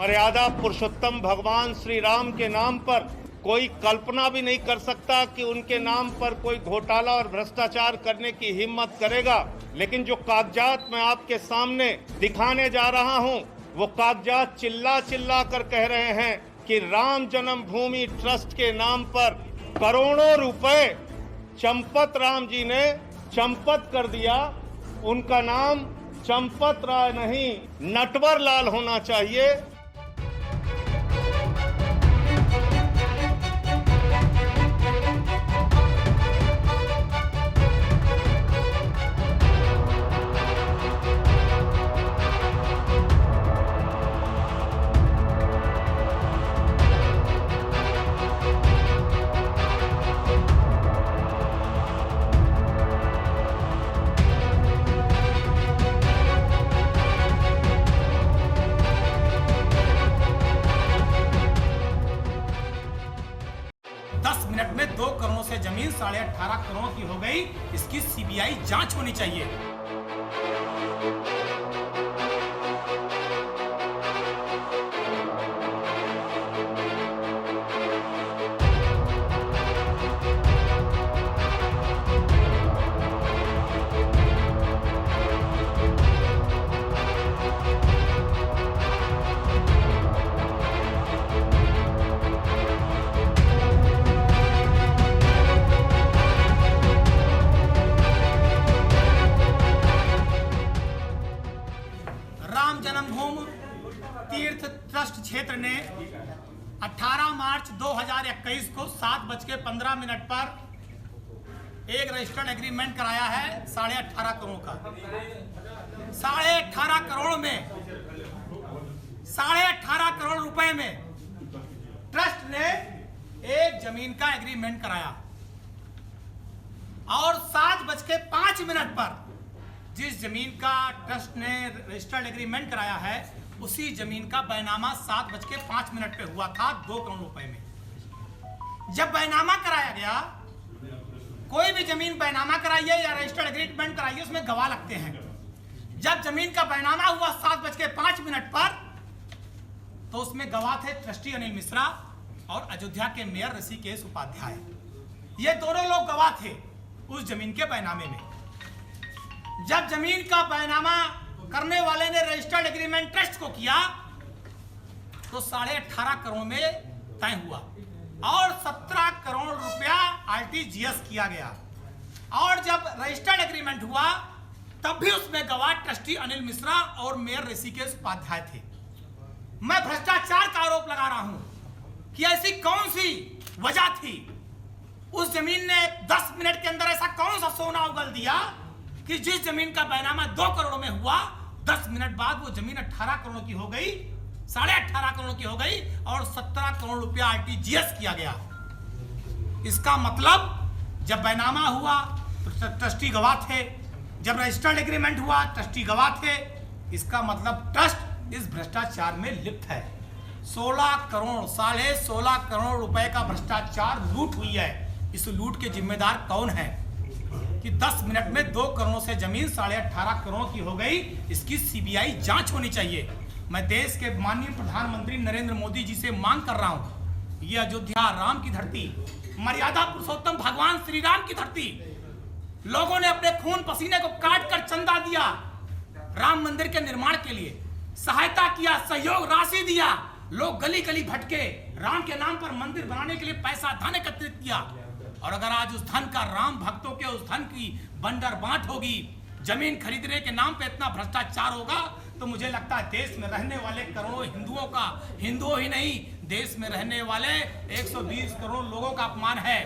मर्यादा पुरुषोत्तम भगवान श्री राम के नाम पर कोई कल्पना भी नहीं कर सकता कि उनके नाम पर कोई घोटाला और भ्रष्टाचार करने की हिम्मत करेगा। लेकिन जो कागजात मैं आपके सामने दिखाने जा रहा हूं, वो कागजात चिल्ला चिल्ला कर कह रहे हैं कि राम जन्मभूमि ट्रस्ट के नाम पर करोड़ों रुपए चंपत राम जी ने चंपत कर दिया। उनका नाम चंपत राय नहीं, नटवर लाल होना चाहिए। मिनट में 2 करोड़ से जमीन 18.5 करोड़ की हो गई। इसकी सीबीआई जांच होनी चाहिए। जन्मभूमि तीर्थ ट्रस्ट क्षेत्र ने 18 मार्च 2021 को 7:15 पर एक रजिस्टर्ड एग्रीमेंट कराया है 18.5 करोड़ का। 18.5 करोड़ में 18.5 करोड़ रुपए में ट्रस्ट ने एक जमीन का एग्रीमेंट कराया और 7:05 पर जिस जमीन का ट्रस्ट ने रजिस्टर्ड एग्रीमेंट कराया है उसी जमीन का बैनामा 7:05 पे हुआ था 2 करोड़ रुपए में। जब बैनामा कराया गया, कोई भी जमीन बैनामा कराइए या रजिस्टर्ड एग्रीमेंट कराइए, उसमें गवाह लगते हैं। जब जमीन का बैनामा हुआ 7:05 पर तो उसमें गवाह थे ट्रस्टी अनिल मिश्रा और अयोध्या के मेयर ऋषिकेश उपाध्याय। ये दोनों लोग गवाह थे उस जमीन के बैनामे में। जब जमीन का बैनामा करने वाले ने रजिस्टर्ड एग्रीमेंट ट्रस्ट को किया तो 18.5 करोड़ में तय हुआ और 17 करोड़ रुपया आरटीजीएस किया गया। और जब रजिस्टर्ड एग्रीमेंट हुआ तब भी उसमें गवाह ट्रस्टी अनिल मिश्रा और मेयर ऋषिकेश उपाध्याय थे। मैं भ्रष्टाचार का आरोप लगा रहा हूं कि ऐसी कौन सी वजह थी, उस जमीन ने 10 मिनट के अंदर ऐसा कौन सा सोना उगल दिया कि जिस जमीन का बैनामा 2 करोड़ में हुआ 10 मिनट बाद वो जमीन 18 करोड़ की हो गई, 18.5 करोड़ की हो गई और 17 करोड़ रुपया आरटीजीएस किया गया। इसका मतलब जब बैनामा हुआ तो ट्रस्टी गवाह थे, जब रजिस्टर्ड एग्रीमेंट हुआ ट्रस्टी गवाह थे। इसका मतलब ट्रस्ट इस भ्रष्टाचार में लिप्त है। 16 करोड़ 16.5 करोड़ रुपए का भ्रष्टाचार लूट हुई है। इस लूट के जिम्मेदार कौन है कि 10 मिनट में 2 करोड़ से जमीन 18.5 करोड़ की हो गई। इसकी सीबीआई जांच होनी चाहिए। मैं देश के माननीय प्रधानमंत्री नरेंद्र मोदी जी से मांग कर रहा हूं, ये अयोध्या राम की धरती, मर्यादा पुरुषोत्तम भगवान श्री राम की धरती, लोगों ने अपने खून पसीने को काट कर चंदा दिया, राम मंदिर के निर्माण के लिए सहायता किया, सहयोग राशि दिया, लोग गली गली भटके, राम के नाम पर मंदिर बनाने के लिए पैसा धन एकत्रित किया। और अगर आज उस धन का राम भक्तों के उस धन की बंडर बांट होगी, जमीन खरीदने के नाम पे इतना भ्रष्टाचार होगा, तो मुझे लगता है देश में रहने वाले करोड़ों हिंदुओं का, हिंदुओं ही नहीं देश में रहने वाले 120 करोड़ लोगों का अपमान है।